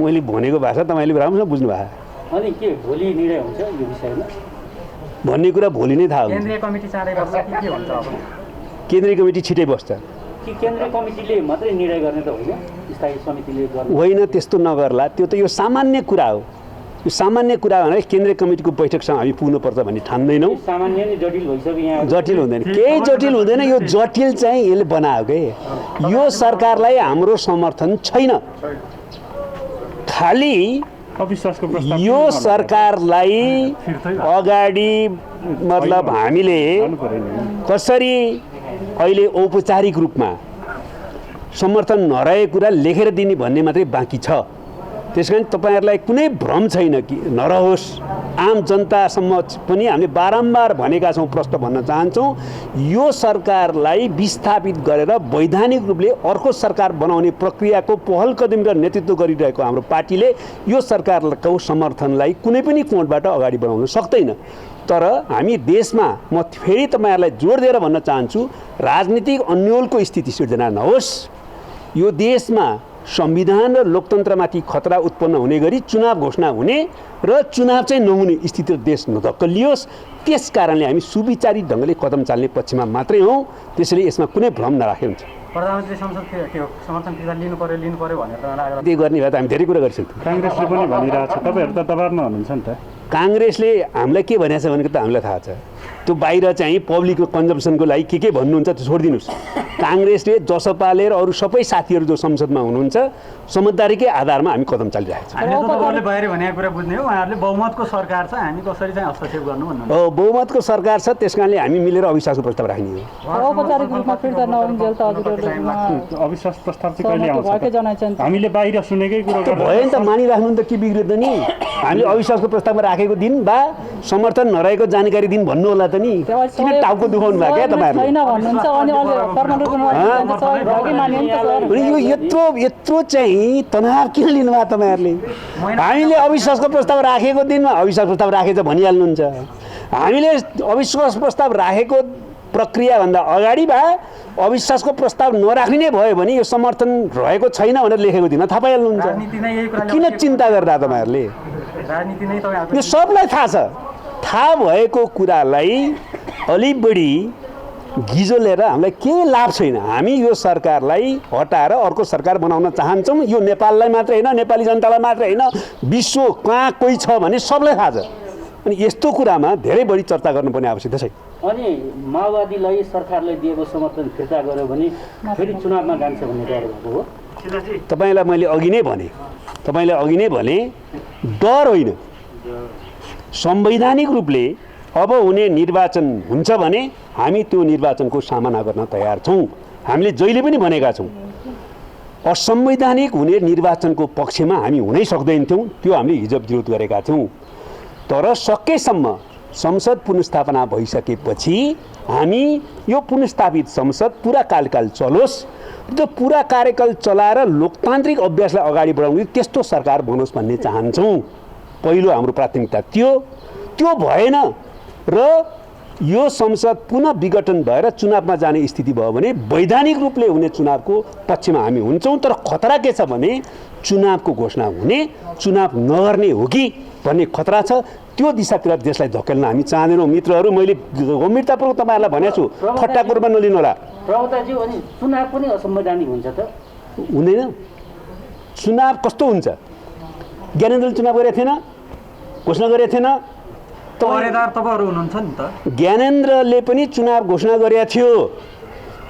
मैले भनेको भाषा तपाईँले राम्रोसँग बुझ्नु भएको अनि के भोलि निर्णय हुन्छ यो विषयमा भन्ने कुरा भोलि नै थाहा हुन्छ। केन्द्रीय कमिटी चाँडै बस्छ कि के हुन्छ अब? केन्द्रीय कमिटी छिटै बस्छ। कि केन्द्रीय कमिटीले मात्रै निर्णय गर्ने त होइन, स्थायी समितिले गर्ने होइन, त्यस्तो नगर्ला। त्यो त यो सामान्य कुरा हो। यो सामान्य कुरा भने केन्द्रीय कमिटीको बैठकसँग हामी पुग्नुपर्छ भन्ने ठान्दैनौँ। सामान्य नै जटिल भइसक्यो यहाँ। जटिल हुँदैन, केही जटिल हुँदैन। यो जटिल चाहिँ यसले बनायो के। यो सरकारलाई हाम्रो समर्थन छैन। खालि अविश्वासको प्रस्ताव यो सरकारलाई अगाडि मतलब हामीले कसरी अहिले औपचारिक रूपमा समर्थन नरहेको कुरा लेखेर दिने भन्ने मात्रै बाँकी छ। त्यसकारण तपाईँहरूलाई कुनै भ्रम छैन कि नरहोस्। आम जनतासम्म पनि हामीले बारम्बार भनेका छौँ, प्रश्न भन्न चाहन्छौँ, यो सरकारलाई विस्थापित गरेर वैधानिक रूपले अर्को सरकार बनाउने प्रक्रियाको पहल कदमी र नेतृत्व गरिरहेको हाम्रो पार्टीले यो सरकारको समर्थनलाई कुनै पनि कोणबाट अगाडि बढाउन सक्दैन। तर हामी देशमा म फेरि तपाईँहरूलाई जोड दिएर भन्न चाहन्छु, राजनीतिक अन्योलको स्थिति सिर्जना नहोस्। यो देशमा संविधान र लोकतन्त्रमाथि खतरा उत्पन्न हुने गरी चुनाव घोषणा हुने र चुनाव चाहिँ नहुने स्थिति देश नधक्कलियोस्। त्यस कारणले हामी सुविचारित ढङ्गले कदम चाल्ने पक्षमा मात्रै हौँ। त्यसैले यसमा कुनै भ्रम नराखे हुन्छ। प्रधानमन्त्री समर्थन फिर्ता लिनु पर्यो भनेर त्यो गर्ने भए त हामी धेरै कुरा गरिसक्छौँ। काङ्ग्रेसले पनि भनिरहेछ, तपाईँहरू त दबाबमा हुनुहुन्छ नि त। काङ्ग्रेसले हामीलाई के भनेको छ भनेको त हामीलाई थाहा छ। त्यो बाहिर चाहिँ पब्लिक कन्जम्सनको लागि के भन्नुहुन्छ त्यो छोडिदिनुहोस्। काङ्ग्रेसले जसपाले र अरू सबै साथीहरू जो संसदमा हुनुहुन्छ समझदारीकै आधारमा हामी कदम चालिरहेको छ। तपाईँहरूले बाहिर भनेको कुरा बुझ्ने हो, उहाँहरूले बहुमतको सरकार छ, हामी कसरी चाहिँ हस्तक्षेप गर्नु भन्नु। बहुमतको सरकार छ, त्यस कारणले हामी मिलेर अविश्वासको प्रस्ताव राख्ने हो। औपचारिक रूपमा फिर्ता नहुन्जेल त अविश्वास प्रस्ताव चाहिँ कहिले आउँछ? हामीले बाहिर सुनेकै कुरो भयो नि त, मानिराख्नु नि त, के बिग्रियो त नि। हामीले अविश्वासको प्रस्तावमा राखेको दिन बा समर्थन नरहेको जानकारी दिन भन्नु होला त नि। किन टाउको दुखाउनु भयो क्या तपाईँहरूले? यो यत्रो चाहिँ तनाव किन लिनुभयो तपाईँहरूले? हामीले अविश्वासको प्रस्ताव राखेको दिनमा अविश्वास प्रस्ताव राखेछ भनिहाल्नुहुन्छ। हामीले अविश्वास प्रस्ताव राखेको प्रक्रियाभन्दा अगाडि बा अविश्वासको प्रस्ताव नराख्ने नै भयो भने यो समर्थन रहेको छैन भनेर लेखेको दिनमा थाहा पाइहाल्नुहुन्छ। किन चिन्ता गर्दा तपाईँहरूले? यो सबलाई थाहा छ। थाहा भएको कुरालाई अलिक बढी गिजो लिएर हामीलाई केही लाभ छैन। हामी यो सरकारलाई हटाएर अर्को सरकार बनाउन चाहन्छौँ। यो नेपाललाई मात्र होइन, नेपाली जनतालाई मात्र होइन, विश्व कहाँ कोही छ भने सबलाई थाहा छ। अनि यस्तो कुरामा धेरै बढी चर्चा गर्नुपर्ने आवश्यकता छैन। अनि माओवादीलाई सरकारले दिएको समर्थन फिर्ता गर्यो भने फेरि चुनावमा जान्छ भन्ने डर भएको हो। तपाईँलाई मैले अघि नै भने डर होइन, संवैधानिक रूपले अब हुने निर्वाचन हुन्छ भने हामी त्यो निर्वाचनको सामना गर्न तयार छौँ। हामीले जहिले पनि भनेका छौँ, असंवैधानिक हुने निर्वाचनको पक्षमा हामी हुनै सक्दैनथ्यौँ। त्यो हामीले हिजो विरोध गरेका थियौँ। तर सकेसम्म संसद पुनर्स्थापना भइसकेपछि हामी यो पुनर्स्थापित संसद पुरा कार्यकाल चलोस्, त्यो पुरा कार्यकाल चलाएर लोकतान्त्रिक अभ्यासलाई अगाडि बढाउने त्यस्तो सरकार बनोस् भन्ने चाहन्छौँ। पहिलो हाम्रो प्राथमिकता त्यो भएन र यो संसद पुनः विघटन भएर चुनावमा जाने स्थिति भयो भने वैधानिक रूपले हुने चुनावको पक्षमा हामी हुन्छौँ। तर खतरा के छ भने चुनावको घोषणा हुने, चुनाव नगर्ने हो कि भन्ने खतरा छ। त्यो दिशातिर देशलाई धकेल्न हामी चाहँदैनौँ। मित्रहरू, मैले गम्भीरतापूर्वक तपाईँहरूलाई भनेको छु, ठट्टाको रूपमा नलिनु होला। प्रवक्ताज्यू, अनि चुनाव पनि असंवैधानिक हुन्छ त? हुँदैन। चुनाव कस्तो हुन्छ? ज्ञानेन्द्रले चुनाव गरेको थिएन, घोषणा गरेको थिएन। तपाईँहरू हुनुहुन्छ नि त। ज्ञानेन्द्रले पनि चुनाव घोषणा गरेको थियो।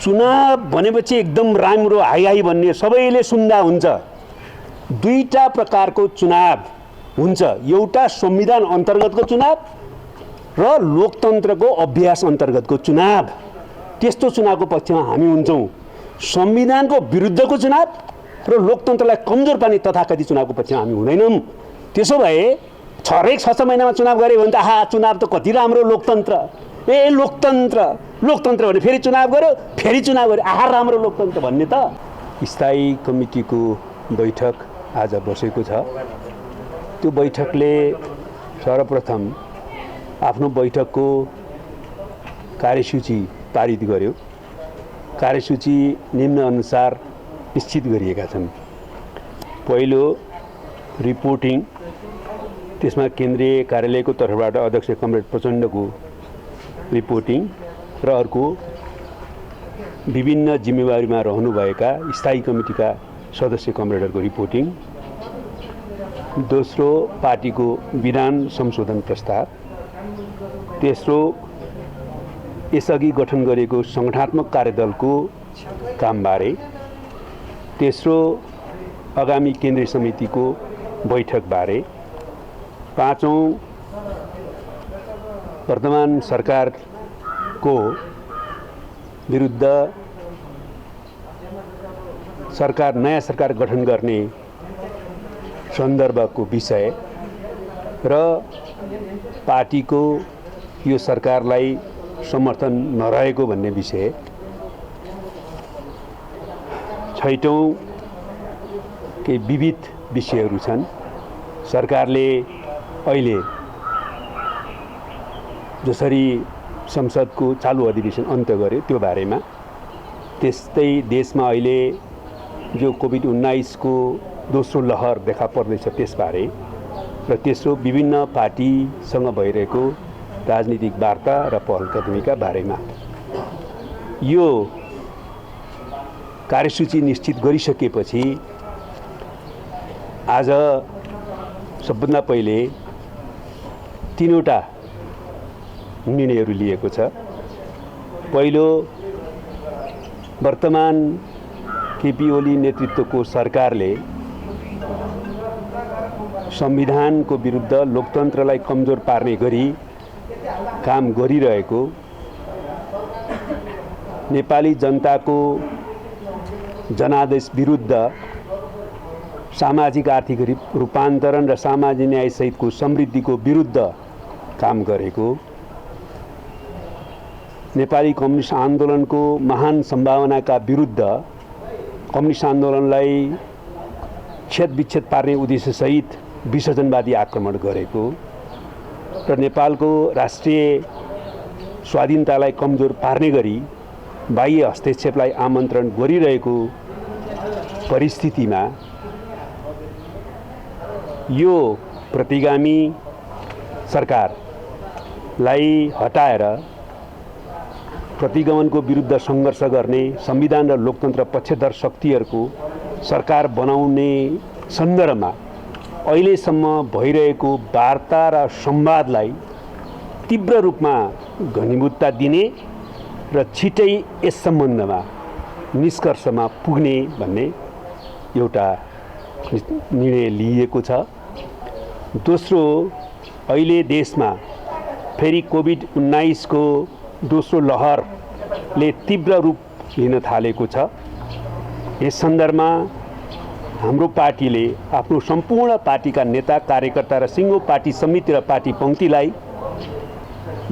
चुनाव भनेपछि एकदम राम्रो हाई भन्ने सबैले सुन्दा हुन्छ। दुईटा प्रकारको चुनाव हुन्छ, एउटा संविधान अन्तर्गतको चुनाव र लोकतन्त्रको अभ्यास अन्तर्गतको चुनाव। त्यस्तो चुनावको पक्षमा हामी हुन्छौँ। संविधानको विरुद्धको चुनाव र लोकतन्त्रलाई कमजोर पार्ने तथाकथित चुनावको पक्षमा हामी हुँदैनौँ। त्यसो भए 6 महिनामा चुनाव गऱ्यो भने त आहा चुनाव त कति राम्रो लोकतन्त्र, लोकतन्त्र भने फेरि चुनाव गर्यो आहा राम्रो लोकतन्त्र भन्ने त। स्थायी कमिटीको बैठक आज बसेको छ। त्यो बैठकले सर्वप्रथम आफ्नो बैठकको कार्यसूची पारित गर्यो। कार्यसूची निम्न अनुसार निश्चित गरिएका छन्। पहिलो, रिपोर्टिङ, त्यसमा केन्द्रीय कार्यालयको तर्फबाट अध्यक्ष कमरेड प्रचण्डको रिपोर्टिङ र अर्को विभिन्न जिम्मेवारीमा रहनुभएका स्थायी कमिटीका सदस्य कमरेडहरूको रिपोर्टिङ, दोस्रो पार्टीको विधान संशोधन प्रस्ताव, तेस्रो यसअघि गठन गरेको सङ्गठनात्मक कार्यदलको कामबारे, तेस्रो आगामी केन्द्रीय समितिको बैठकबारे, पाँचौँ वर्तमान सरकारको विरुद्ध नयाँ सरकार गठन गर्ने सन्दर्भको विषय र पार्टीको यो सरकारलाई समर्थन नरहेको भन्ने विषय, छैटौँ केही विविध विषयहरू छन्। सरकारले अहिले जसरी संसदको चालु अधिवेशन अन्त्य गर्यो त्यो बारेमा, त्यस्तै देशमा अहिले जो कोभिड-19 को दोस्रो लहर देखा पर्दैछ त्यसबारे र तेस्रो विभिन्न पार्टीसँग भइरहेको राजनीतिक वार्ता र पहलकदमीका बारेमा। यो कार्यसूची निश्चित गरिसकेपछि आज सबभन्दा पहिले तीनवटा निर्णयहरू लिएको छ। पहिलो, वर्तमान केपी ओली नेतृत्वको सरकारले संविधानको विरुद्ध लोकतन्त्रलाई कमजोर पार्ने गरी काम गरिरहेको नेपाली जनताको जनादेश विरुद्ध सामाजिक आर्थिक रूपान्तरण र सामाजिक न्याय सहितको समृद्धिको विरुद्ध काम गरेको, नेपाली कम्युनिस्ट आन्दोलनको महान सम्भावनाका विरुद्ध कम्युनिस्ट आन्दोलनलाई छेदविच्छेद पार्ने उद्देश्यसहित विसर्जनवादी आक्रमण गरेको र नेपालको राष्ट्रिय स्वाधीनतालाई कमजोर पार्ने गरी बाह्य हस्तक्षेपलाई आमन्त्रण गरिरहेको परिस्थितिमा यो प्रतिगामी सरकारलाई हटाएर प्रतिगमनको विरुद्ध सङ्घर्ष गर्ने संविधान र लोकतन्त्र पक्षधर शक्तिहरूको सरकार बनाउने सन्दर्भमा अहिलेसम्म भइरहेको वार्ता र संवादलाई तीव्र रूपमा घनीभूतता दिने र छिटै यस सम्बन्धमा निष्कर्षमा पुग्ने भन्ने एउटा निर्णय लिएको छ। दोस्रो, अहिले देशमा फेरि कोभिड-19 को दोस्रो लहरले तीव्र रूप लिन थालेको छ। यस सन्दर्भमा हाम्रो पार्टीले आफ्नो सम्पूर्ण पार्टीका नेता कार्यकर्ता र सिङ्गो पार्टी समिति र पार्टी पङ्क्तिलाई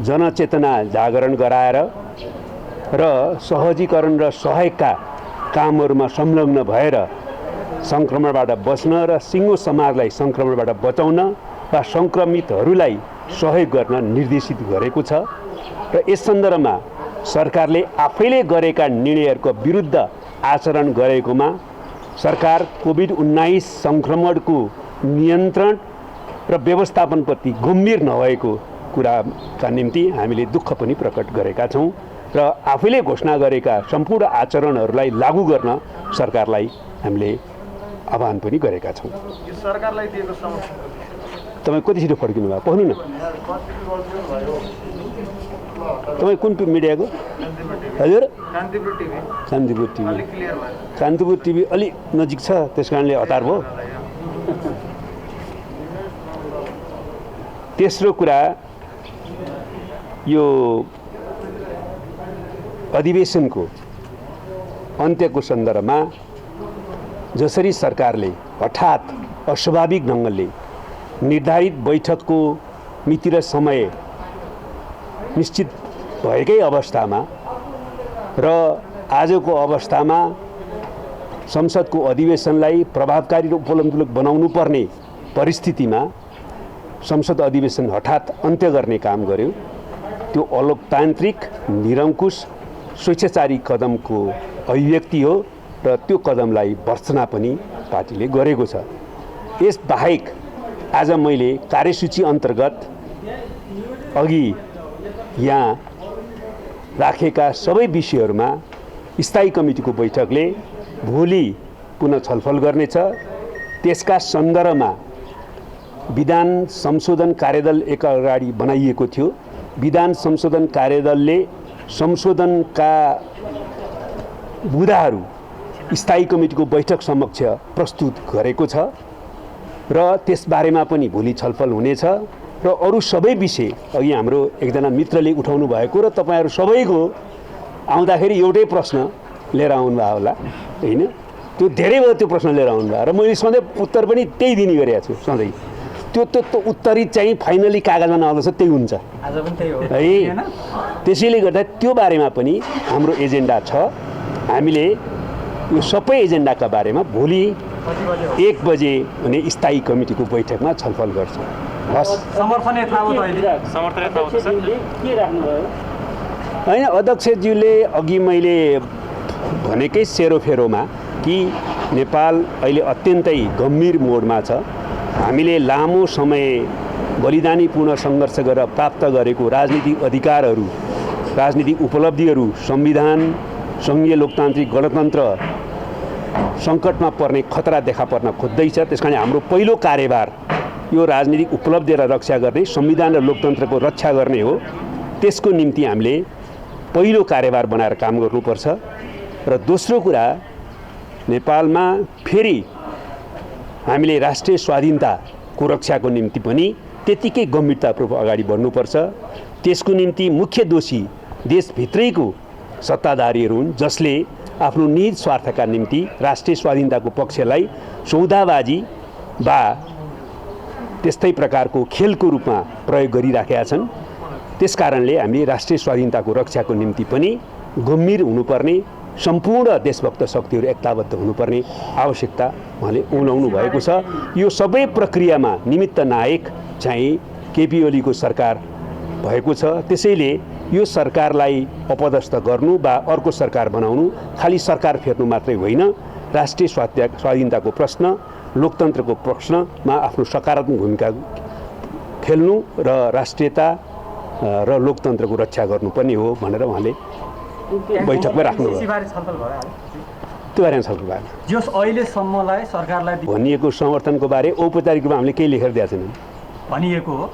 जनचेतना जागरण गराएर र सहजीकरण र सहायकका कामहरूमा संलग्न भएर सङ्क्रमणबाट बच्न र सिङ्गो समाजलाई सङ्क्रमणबाट बचाउन वा सङ्क्रमितहरूलाई सहयोग गर्न निर्देशित गरेको छ र यस सन्दर्भमा सरकारले आफैले गरेका निर्णयहरूको विरुद्ध आचरण गरेकोमा सरकार कोभिड-19 सङ्क्रमणको नियन्त्रण र व्यवस्थापनप्रति गम्भीर नभएको कुराका निम्ति हामीले दुःख पनि प्रकट गरेका छौँ र आफैले घोषणा गरेका सम्पूर्ण आचरणहरूलाई लागू गर्न सरकारलाई हामीले आह्वान पनि गरेका छौँ। यो सरकारलाई दिएको समर्थन तपाईँ कति छिटो फर्किनु भयो पढ्नु न। तपाईँ कुन मिडियाको? हजुर, कान्तिपुर टिभी। कान्तिपुर टिभी अलि नजिक छ, त्यस कारणले हतार भयो। तेस्रो कुरा, यो अधिवेशनको अन्त्यको सन्दर्भमा जसरी सरकारले हठात अस्वाभाविक ढङ्गले निर्धारित बैठकको मिति र समय निश्चित भएकै अवस्थामा र आजको अवस्थामा संसदको अधिवेशनलाई प्रभावकारी र उपलब्धिमूलक बनाउनु पर्ने परिस्थितिमा संसद अधिवेशन हठात अन्त्य गर्ने काम गर्यो। त्यो अलोकतान्त्रिक, निरङ्कुश, स्वेच्छाचारी कदमको अभिव्यक्ति हो र त्यो कदमलाई भर्त्सना पनि पार्टीले गरेको छ। यस बाहेक आज मैले कार्यसूची अन्तर्गत अघि यहाँ राखेका सबै विषयहरूमा स्थायी कमिटीको बैठकले भोलि पुनः छलफल गर्नेछ। त्यसका सन्दर्भमा विधान संशोधन कार्यदल एक अगाडि बनाइएको थियो। विधान संशोधन कार्यदलले संशोधनका बुँदाहरू स्थायी कमिटीको बैठक समक्ष प्रस्तुत गरेको छ र त्यसबारेमा पनि भोलि छलफल हुनेछ र अरू सबै विषय अघि हाम्रो एकजना मित्रले उठाउनु भएको र तपाईँहरू सबैको आउँदाखेरि एउटै प्रश्न लिएर आउनुभयो होला होइन, त्यो धेरै भयो त्यो प्रश्न लिएर आउनुभयो र मैले सधैँ उत्तर पनि त्यही दिने गरेको छु सधैँ। त्यो उत्तरी चाहिँ फाइनली कागजमा नआउँदछ त्यही हुन्छ आज पनि त्यही हो है। त्यसैले गर्दा त्यो बारेमा पनि हाम्रो एजेन्डा छ। हामीले यो सबै एजेन्डाका बारेमा भोलि 1 बजे हुने स्थायी कमिटीको बैठकमा छलफल गर्छौँ। हस्, समर्थन यथावत अहिले के राख्नुभयो? होइन, अध्यक्षज्यूले अघि मैले भनेकै सेरोफेरोमा कि नेपाल अहिले अत्यन्तै गम्भीर मोडमा छ। हामीले लामो समय बलिदानीपूर्ण सङ्घर्ष गरेर प्राप्त गरेको राजनीतिक अधिकारहरू, राजनीतिक उपलब्धिहरू, संविधान, सङ्घीय लोकतान्त्रिक गणतन्त्र सङ्कटमा पर्ने खतरा देखा पर्न खोज्दैछ। त्यस कारण हाम्रो पहिलो कार्यभार यो राजनीतिक उपलब्धिलाई रक्षा गर्ने, संविधान र लोकतन्त्रको रक्षा गर्ने हो। त्यसको निम्ति हामीले पहिलो कार्यभार बनाएर काम गर्नुपर्छ। र दोस्रो कुरा, नेपालमा फेरि हामीले राष्ट्रिय स्वाधीनताको रक्षाको निम्ति पनि त्यतिकै गम्भीरतापूर्वक अगाडि बढ्नुपर्छ। त्यसको निम्ति मुख्य दोषी देशभित्रैको सत्ताधारीहरू हुन्, जसले आफ्नो निज स्वार्थका निम्ति राष्ट्रिय स्वाधीनताको पक्षलाई सौदाबाजी वा त्यस्तै प्रकारको खेलको रूपमा प्रयोग गरिराखेका छन्। त्यसकारणले हामीले राष्ट्रिय स्वाधीनताको रक्षाको निम्ति पनि गम्भीर हुनुपर्ने, सम्पूर्ण देशभक्त शक्तिहरू एकताबद्ध हुनुपर्ने आवश्यकता उहाँले उनाउनु भएको छ। यो सबै प्रक्रियामा निमित्त नायक चाहिँ केपी ओलीको सरकार भएको छ। त्यसैले यो सरकारलाई अपदस्थ गर्नु वा अर्को सरकार बनाउनु खालि सरकार फेर्नु मात्रै होइन, राष्ट्रिय स्वाधीनताको प्रश्न, लोकतन्त्रको प्रश्नमा आफ्नो सकारात्मक भूमिका खेल्नु र राष्ट्रियता र लोकतन्त्रको रक्षा गर्नुपर्ने हो भनेर उहाँले बैठकमा राख्नुभयो। त्यो बारेमा छलफल भएन। जस अहिलेसम्मलाई सरकारलाई भनिएको समर्थनको बारे औपचारिक रूपमा हामीले केही लेखेर दिएको छैनौँ। भनिएको हो